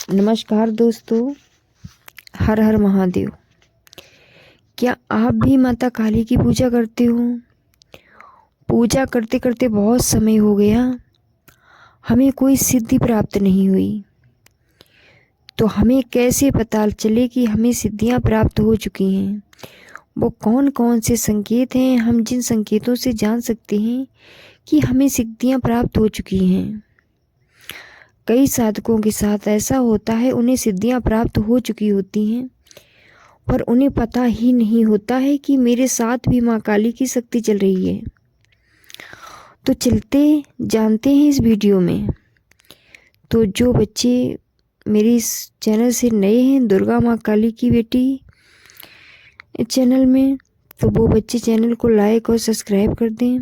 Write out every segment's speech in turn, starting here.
नमस्कार दोस्तों, हर हर महादेव। क्या आप भी माता काली की पूजा करते हो? पूजा करते करते बहुत समय हो गया, हमें कोई सिद्धि प्राप्त नहीं हुई। तो हमें कैसे पता चले कि हमें सिद्धियां प्राप्त हो चुकी हैं? वो कौन कौन से संकेत हैं, हम जिन संकेतों से जान सकते हैं कि हमें सिद्धियां प्राप्त हो चुकी हैं? कई साधकों के साथ ऐसा होता है, उन्हें सिद्धियां प्राप्त हो चुकी होती हैं, पर उन्हें पता ही नहीं होता है कि मेरे साथ भी माँ काली की शक्ति चल रही है। तो चलते जानते हैं इस वीडियो में। तो जो बच्चे मेरे इस चैनल से नए हैं, दुर्गा माँ काली की बेटी चैनल में, तो वो बच्चे चैनल को लाइक और सब्सक्राइब कर दें।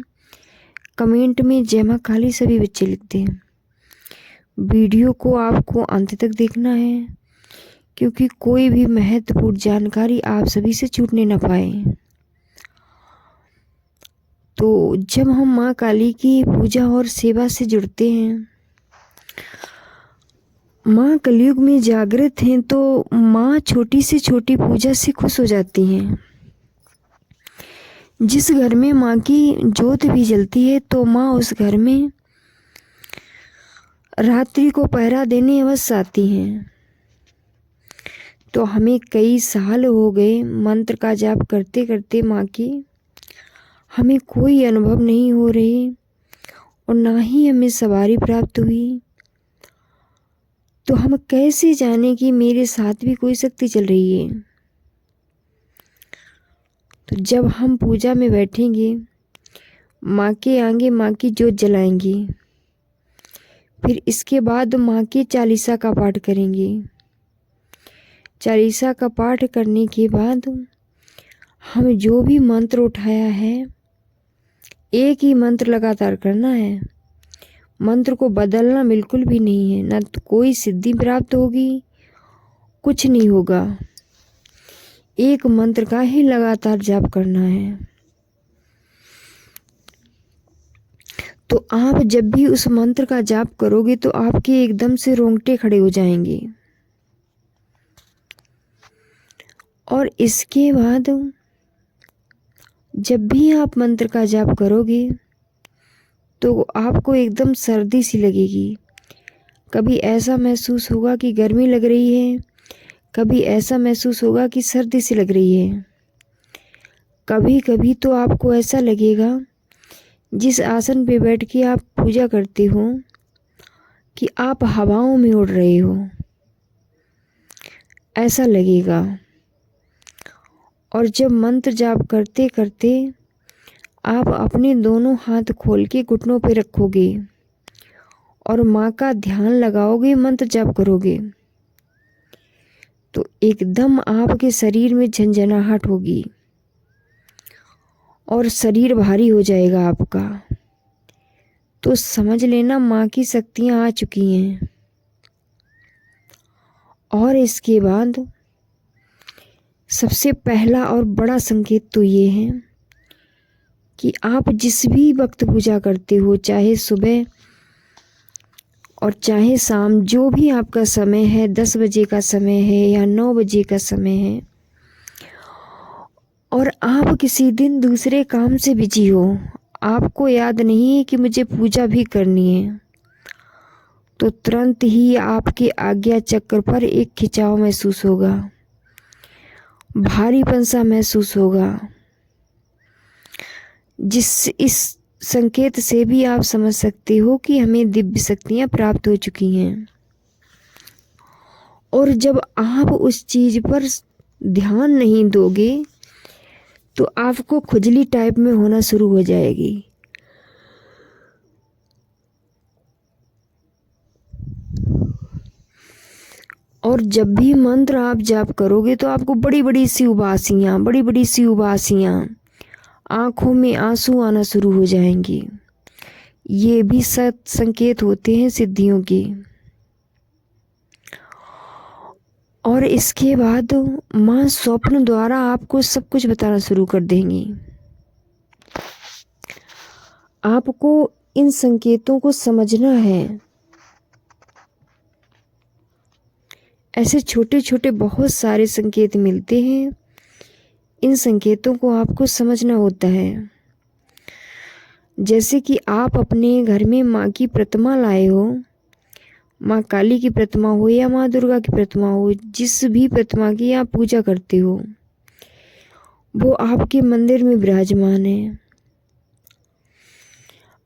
कमेंट में जय माँ काली सभी बच्चे लिख दें। वीडियो को आपको अंत तक देखना है, क्योंकि कोई भी महत्वपूर्ण जानकारी आप सभी से छूटने न पाए। तो जब हम माँ काली की पूजा और सेवा से जुड़ते हैं, माँ कलयुग में जागृत हैं, तो माँ छोटी से छोटी पूजा से खुश हो जाती हैं। जिस घर में माँ की ज्योत भी जलती है, तो माँ उस घर में रात्रि को पहरा देने अवश्य आती हैं। तो हमें कई साल हो गए मंत्र का जाप करते करते माँ की, हमें कोई अनुभव नहीं हो रही और ना ही हमें सवारी प्राप्त हुई। तो हम कैसे जाने कि मेरे साथ भी कोई शक्ति चल रही है? तो जब हम पूजा में बैठेंगे, माँ के आगे माँ की ज्योत जलाएंगे, फिर इसके बाद माँ के चालीसा का पाठ करेंगे। चालीसा का पाठ करने के बाद हम जो भी मंत्र उठाया है, एक ही मंत्र लगातार करना है। मंत्र को बदलना बिल्कुल भी नहीं है, ना तो कोई सिद्धि प्राप्त होगी, कुछ नहीं होगा। एक मंत्र का ही लगातार जाप करना है। तो आप जब भी उस मंत्र का जाप करोगे, तो आपके एकदम से रोंगटे खड़े हो जाएंगे। और इसके बाद जब भी आप मंत्र का जाप करोगे, तो आपको एकदम सर्दी सी लगेगी। कभी ऐसा महसूस होगा कि गर्मी लग रही है, कभी ऐसा महसूस होगा कि सर्दी सी लग रही है। कभी कभी तो आपको ऐसा लगेगा, जिस आसन पे बैठ के आप पूजा करते हो, कि आप हवाओं में उड़ रहे हो, ऐसा लगेगा। और जब मंत्र जाप करते करते आप अपने दोनों हाथ खोल के घुटनों पे रखोगे और माँ का ध्यान लगाओगे, मंत्र जाप करोगे, तो एकदम आपके शरीर में झंझनाहट होगी और शरीर भारी हो जाएगा आपका। तो समझ लेना माँ की शक्तियाँ आ चुकी हैं। और इसके बाद सबसे पहला और बड़ा संकेत तो ये है कि आप जिस भी वक्त पूजा करते हो, चाहे सुबह और चाहे शाम, जो भी आपका समय है, 10 बजे का समय है या 9 बजे का समय है, और आप किसी दिन दूसरे काम से बिजी हो, आपको याद नहीं है कि मुझे पूजा भी करनी है, तो तुरंत ही आपके आज्ञा चक्र पर एक खिंचाव महसूस होगा, भारीपन सा महसूस होगा। इस संकेत से भी आप समझ सकते हो कि हमें दिव्य शक्तियाँ प्राप्त हो चुकी हैं। और जब आप उस चीज़ पर ध्यान नहीं दोगे, तो आपको खुजली टाइप में होना शुरू हो जाएगी। और जब भी मंत्र आप जाप करोगे, तो आपको बड़ी बड़ी सी उबासियाँ, आँखों में आंसू आना शुरू हो जाएंगे। ये भी संकेत होते हैं सिद्धियों के। और इसके बाद माँ स्वप्न द्वारा आपको सब कुछ बताना शुरू कर देंगी। आपको इन संकेतों को समझना है। ऐसे छोटे छोटे बहुत सारे संकेत मिलते हैं। इन संकेतों को आपको समझना होता है। जैसे कि आप अपने घर में माँ की प्रतिमा लाए हो, माँ काली की प्रतिमा हो या माँ दुर्गा की प्रतिमा हो, जिस भी प्रतिमा की आप पूजा करते हो, वो आपके मंदिर में विराजमान है।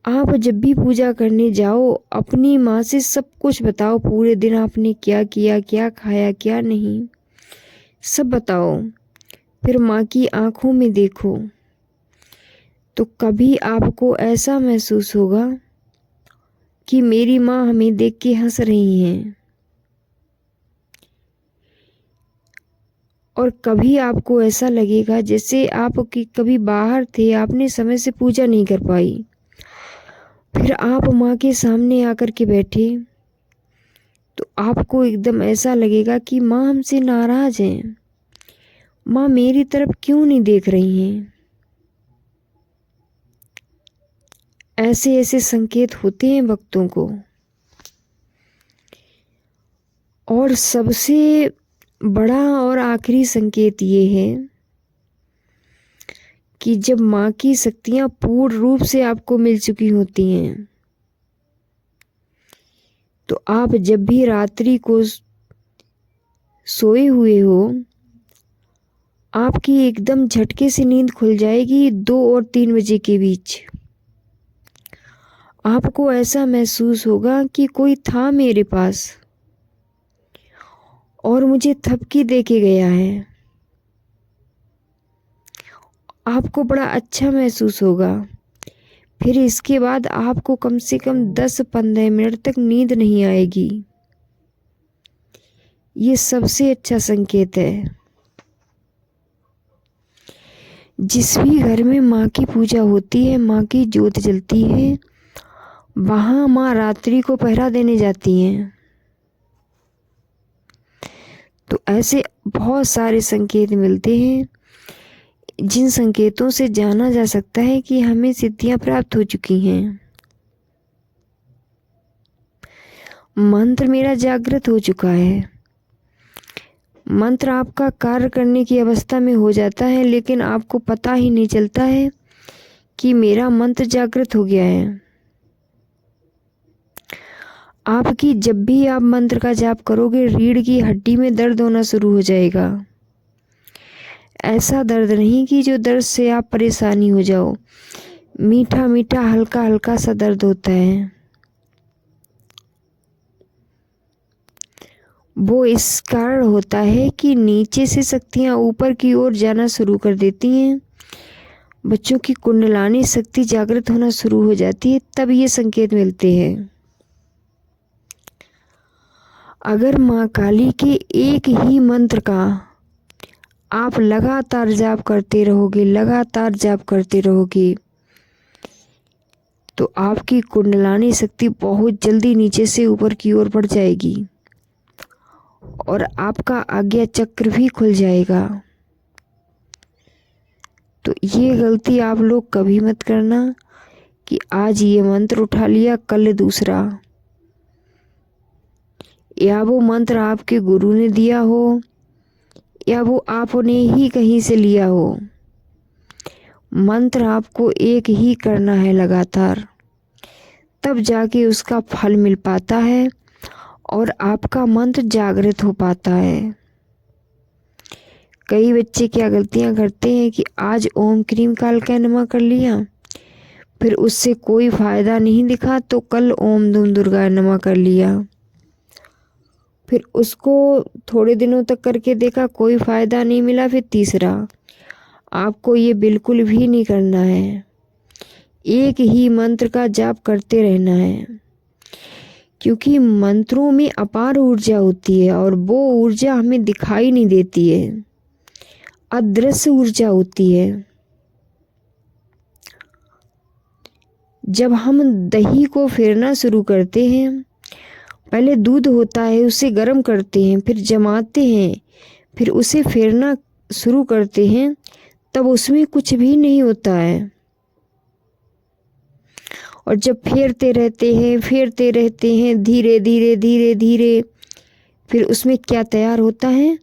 आप जब भी पूजा करने जाओ, अपनी माँ से सब कुछ बताओ। पूरे दिन आपने क्या किया, क्या खाया, क्या नहीं, सब बताओ। फिर माँ की आंखों में देखो, तो कभी आपको ऐसा महसूस होगा कि मेरी माँ हमें देख के हंस रही हैं, और कभी आपको ऐसा लगेगा जैसे आप कभी बाहर थे, आपने समय से पूजा नहीं कर पाई, फिर आप माँ के सामने आकर के बैठे, तो आपको एकदम ऐसा लगेगा कि माँ हमसे नाराज हैं, माँ मेरी तरफ क्यों नहीं देख रही हैं। ऐसे ऐसे संकेत होते हैं भक्तों को। और सबसे बड़ा और आखिरी संकेत ये है कि जब माँ की शक्तियाँ पूर्ण रूप से आपको मिल चुकी होती हैं, तो आप जब भी रात्रि को सोए हुए हो, आपकी एकदम झटके से नींद खुल जाएगी 2 और 3 बजे के बीच। आपको ऐसा महसूस होगा कि कोई था मेरे पास और मुझे थपकी दे के गया है। आपको बड़ा अच्छा महसूस होगा। फिर इसके बाद आपको कम से कम 10-15 मिनट तक नींद नहीं आएगी। ये सबसे अच्छा संकेत है। जिस भी घर में माँ की पूजा होती है, माँ की ज्योत जलती है, वहाँ माँ रात्रि को पहरा देने जाती हैं। तो ऐसे बहुत सारे संकेत मिलते हैं, जिन संकेतों से जाना जा सकता है कि हमें सिद्धियां प्राप्त हो चुकी हैं। मंत्र मेरा जागृत हो चुका है। मंत्र आपका कार्य करने की अवस्था में हो जाता है, लेकिन आपको पता ही नहीं चलता है कि मेरा मंत्र जागृत हो गया है। आपकी जब भी आप मंत्र का जाप करोगे, रीढ़ की हड्डी में दर्द होना शुरू हो जाएगा। ऐसा दर्द नहीं कि जो दर्द से आप परेशानी हो जाओ, मीठा मीठा हल्का हल्का सा दर्द होता है। वो इस कारण होता है कि नीचे से शक्तियाँ ऊपर की ओर जाना शुरू कर देती हैं, बच्चों की कुंडलानी शक्ति जागृत होना शुरू हो जाती है, तब ये संकेत मिलते हैं। अगर माँ काली के एक ही मंत्र का आप लगातार जाप करते रहोगे, लगातार जाप करते रहोगे, तो आपकी कुंडलानी शक्ति बहुत जल्दी नीचे से ऊपर की ओर बढ़ जाएगी और आपका आज्ञा चक्र भी खुल जाएगा। तो ये गलती आप लोग कभी मत करना कि आज ये मंत्र उठा लिया, कल दूसरा, या वो मंत्र आपके गुरु ने दिया हो या वो आपने ही कहीं से लिया हो। मंत्र आपको एक ही करना है लगातार, तब जाके उसका फल मिल पाता है और आपका मंत्र जागृत हो पाता है। कई बच्चे क्या गलतियां करते हैं कि आज ओम क्रीम कालका नमः कर लिया, फिर उससे कोई फायदा नहीं दिखा तो कल ओम दुम दुर्गा नमः कर लिया, फिर उसको थोड़े दिनों तक करके देखा, कोई फायदा नहीं मिला, फिर तीसरा। आपको ये बिल्कुल भी नहीं करना है। एक ही मंत्र का जाप करते रहना है, क्योंकि मंत्रों में अपार ऊर्जा होती है और वो ऊर्जा हमें दिखाई नहीं देती है, अदृश्य ऊर्जा होती है। जब हम दही को फेरना शुरू करते हैं, पहले दूध होता है, उसे गर्म करते हैं, फिर जमाते हैं, फिर उसे फेरना शुरू करते हैं, तब उसमें कुछ भी नहीं होता है। और जब फेरते रहते हैं धीरे धीरे धीरे धीरे, फिर उसमें क्या तैयार होता है?